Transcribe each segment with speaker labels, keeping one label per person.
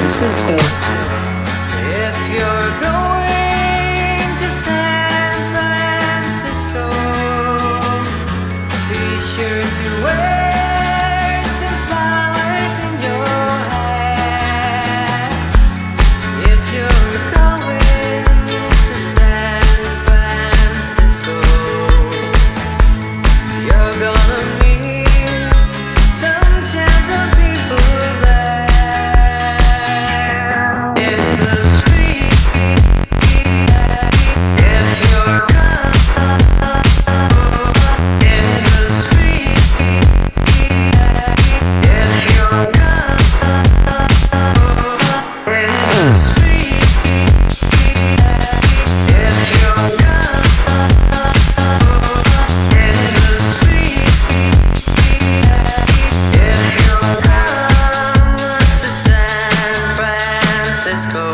Speaker 1: Francisco.
Speaker 2: If you're going to San Francisco, be sure to wear some flowers in your hair. If you're going to San Francisco, you're gonna meet some chance of people there. In the street, if you're in the street, if you're in the street, if you're in the street, if you're to San Francisco.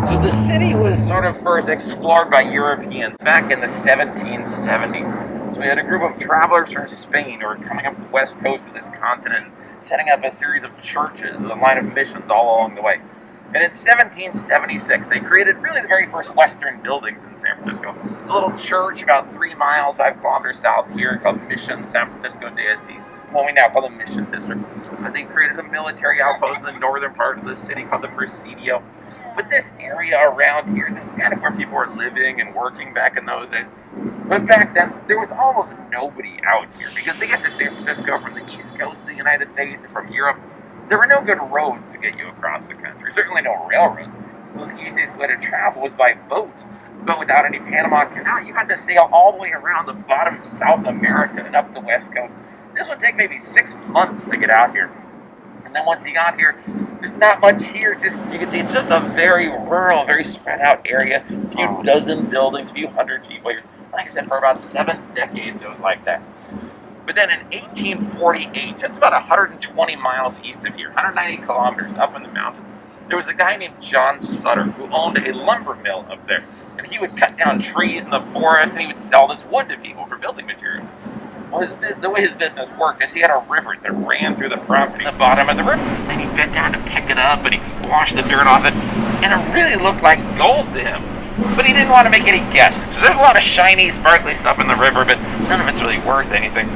Speaker 3: So the city was sort of first explored by Europeans back in the 1770s. So we had a group of travelers from Spain who were coming up the west coast of this continent, setting up a series of churches with a line of missions all along the way. And in 1776, they created really the very first Western buildings in San Francisco. A little church about 3 miles, 5 kilometers south here called Mission San Francisco Diocese, what we now call the Mission District. But they created a military outpost in the northern part of the city called the Presidio. But this area around here, this is kind of where people were living and working back in those days. But back then, there was almost nobody out here because they get to San Francisco from the east coast of the United States, from Europe. There were no good roads to get you across the country, certainly no railroad. So the easiest way to travel was by boat. But without any Panama Canal, you had to sail all the way around the bottom of South America and up the west coast. This would take maybe 6 months to get out here. And then once you got here, there's not much here. Just you can see it's just a very rural, very spread out area. A few dozen buildings, a few hundred people here. Like I said, for about 7 decades it was like that. But then in 1848, just about 120 miles east of here, 190 kilometers up in the mountains, there was a guy named John Sutter who owned a lumber mill up there. And he would cut down trees in the forest and he would sell this wood to people for building materials. Well, the way his business worked is he had a river that ran through the property at the bottom of the river. And he bent down to pick it up and he washed the dirt off it. And it really looked like gold to him. But he didn't want to make any guesses. So there's a lot of shiny, sparkly stuff in the river, but none of it's really worth anything.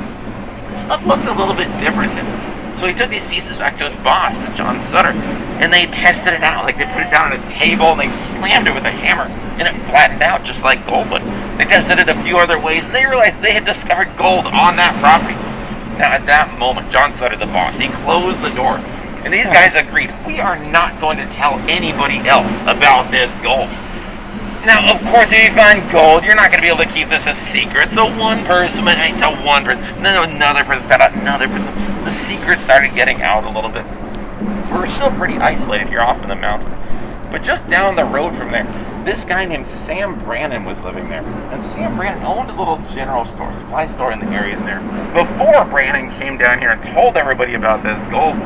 Speaker 3: This stuff looked a little bit different. So he took these pieces back to his boss, John Sutter, and they tested it out. Like they put it down on a table and they slammed it with a hammer, and it flattened out just like gold would. They tested it a few other ways, and they realized they had discovered gold on that property. Now at that moment, John Sutter, the boss, he closed the door, and these guys agreed, we are not going to tell anybody else about this gold. Now, of course, if you find gold, you're not going to be able to keep this a secret. So one person might tell one person, and then another person found out another person. The secret started getting out a little bit. We're still pretty isolated here off in the mountains. But just down the road from there, this guy named Sam Brannan was living there. And Sam Brannan owned a little general store, supply store in the area there. Before Brannan came down here and told everybody about this gold,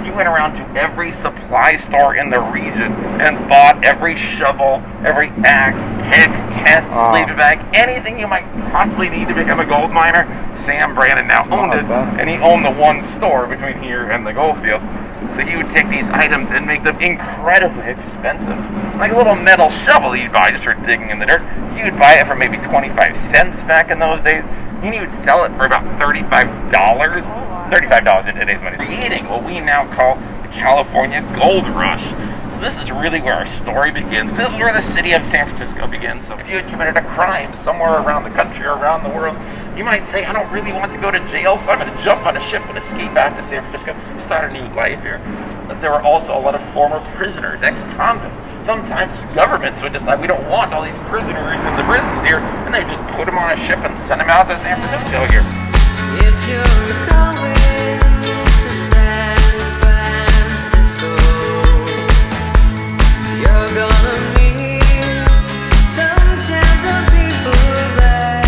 Speaker 3: he went around to every supply store in the region and bought every shovel, every axe, pick, tent, sleeping bag, anything you might possibly need to become a gold miner. Sam Brannan now owned it, and he owned the one store between here and the gold field. So he would take these items and make them incredibly expensive. Like a little metal shovel he'd buy just for digging in the dirt. He would buy it for maybe 25 cents back in those days. And he would sell it for about $35. $35 in today's money. Creating what we now call the California Gold Rush. So this is really where our story begins. This is where the city of San Francisco begins. So if you had committed a crime somewhere around the country or around the world, you might say, I don't really want to go to jail, so I'm going to jump on a ship and escape back to San Francisco, start a new life here. But there were also a lot of former prisoners, ex-convicts. Sometimes governments would decide we don't want all these prisoners in the prisons here, and they would just put them on a ship and send them out to San Francisco here.
Speaker 2: If you're going to San Francisco, you're gonna meet some chance of people there.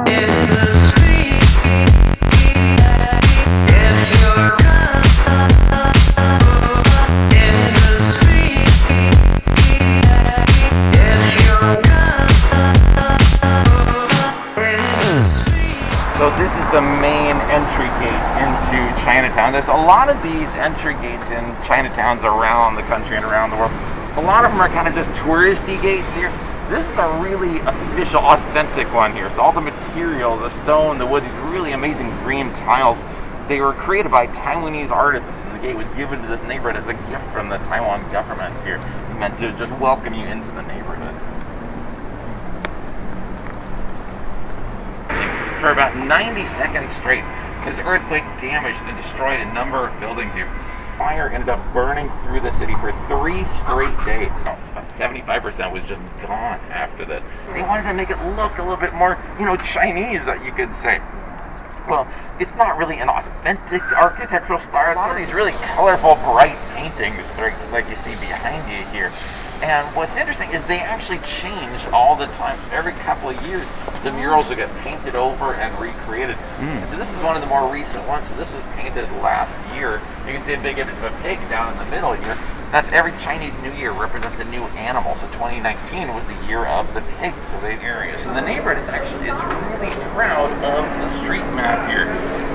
Speaker 2: In the street, if you're in the street, if you're
Speaker 3: So this is the lot of these entry gates in Chinatowns around the country and around the world, a lot of them are kind of just touristy gates here. This is a really official, authentic one here. So all the materials, the stone, the wood, these really amazing green tiles, they were created by Taiwanese artists. The gate was given to this neighborhood as a gift from the Taiwan government here, meant to just welcome you into the neighborhood. For about 90 seconds straight, this earthquake damaged and destroyed a number of buildings here. Fire ended up burning through the city for 3 straight days. About 75% was just gone after that. They wanted to make it look a little bit more, Chinese, you could say. Well, it's not really an authentic architectural style. A lot of these really colorful, bright paintings, like you see behind you here. And what's interesting is they actually change all the time. Every couple of years, the murals will get painted over and recreated. And so this is one of the more recent ones. So this was painted last year. You can see a big image of a pig down in the middle here. That's every Chinese New Year represents a new animal. So 2019 was the year of the pig. So they area. So the neighborhood is it's really proud of the street map here.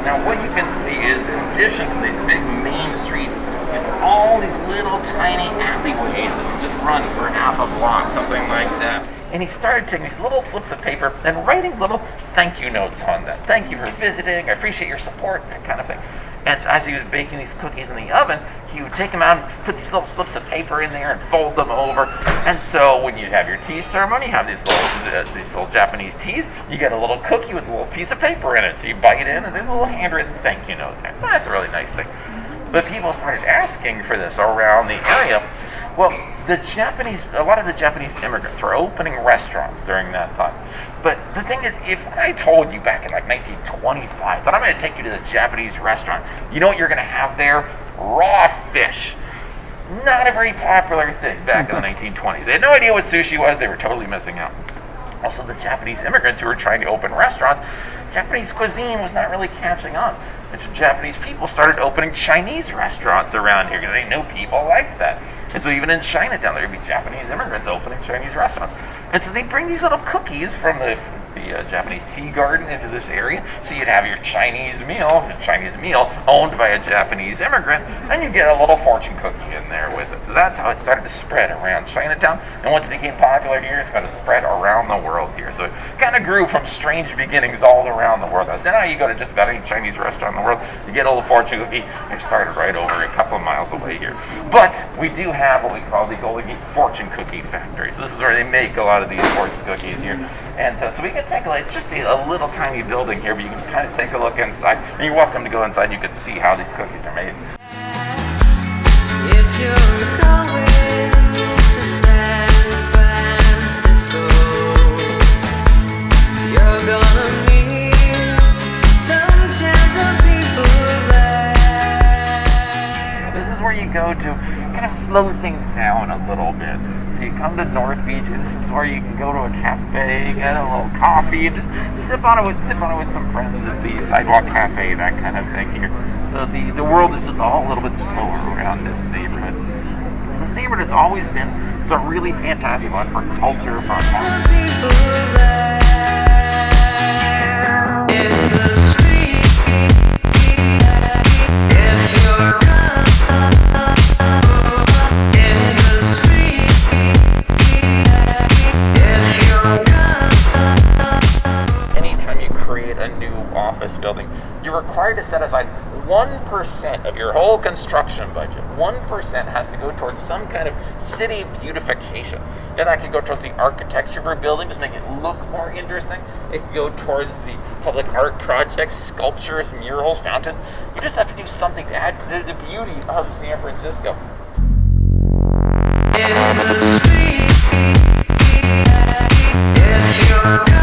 Speaker 3: Now what you can see is, in addition to these big main streets, it's all these little tiny alleyways that just run for half a block, something like that. And he started taking these little slips of paper and writing little thank you notes on them. Thank you for visiting, I appreciate your support, that kind of thing. And so as he was baking these cookies in the oven, he would take them out and put these little slips of paper in there and fold them over. And so when you have your tea ceremony, you have these little Japanese teas, you get a little cookie with a little piece of paper in it. So you bite in and there's a little handwritten thank you note there. So that's a really nice thing. But people started asking for this around the area. Well, a lot of the Japanese immigrants were opening restaurants during that time. But the thing is, if I told you back in like 1925 that I'm going to take you to this Japanese restaurant, you know what you're going to have there? Raw fish. Not a very popular thing back in the 1920s. They had no idea what sushi was. They were totally missing out. Also, the Japanese immigrants who were trying to open restaurants, Japanese cuisine was not really catching on. And so Japanese people started opening Chinese restaurants around here because they knew people liked that. And so even in Chinatown, there would be Japanese immigrants opening Chinese restaurants. And so they bring these little cookies from the Japanese tea garden into this area. So you'd have your Chinese meal owned by a Japanese immigrant, and you get a little fortune cookie in there with it. So that's how it started to spread around Chinatown. And once it became popular here, it's going to spread around the world here. So it kind of grew from strange beginnings all around the world. So now you go to just about any Chinese restaurant in the world, you get a little fortune cookie, it started right over a couple of miles away here. But we do have what we call the Golden Gate Fortune Cookie Factory. So this is where they make a lot of these fortune cookies here. And so we can take a look. It's just a little tiny building here, but you can kind of take a look inside. And you're welcome to go inside. You can see how these cookies are made.
Speaker 2: If you're going to San Francisco, you're gonna meet some chance of people there.
Speaker 3: This is where you go to kind of slow things down a little bit. So you come to North Beach, and this is where you can go to a cafe, get a little coffee, and just sip on it with some friends at the sidewalk cafe, that kind of thing here. So the world is just all a little bit slower around this neighborhood. This neighborhood has always been a really fantastic one for culture, for building, you're required to set aside 1% of your whole construction budget. 1% has to go towards some kind of city beautification. And that can go towards the architecture of a building, just make it look more interesting. It can go towards the public art projects, sculptures, murals, fountains. You just have to do something to add to the beauty of San Francisco.
Speaker 2: In the street, if you're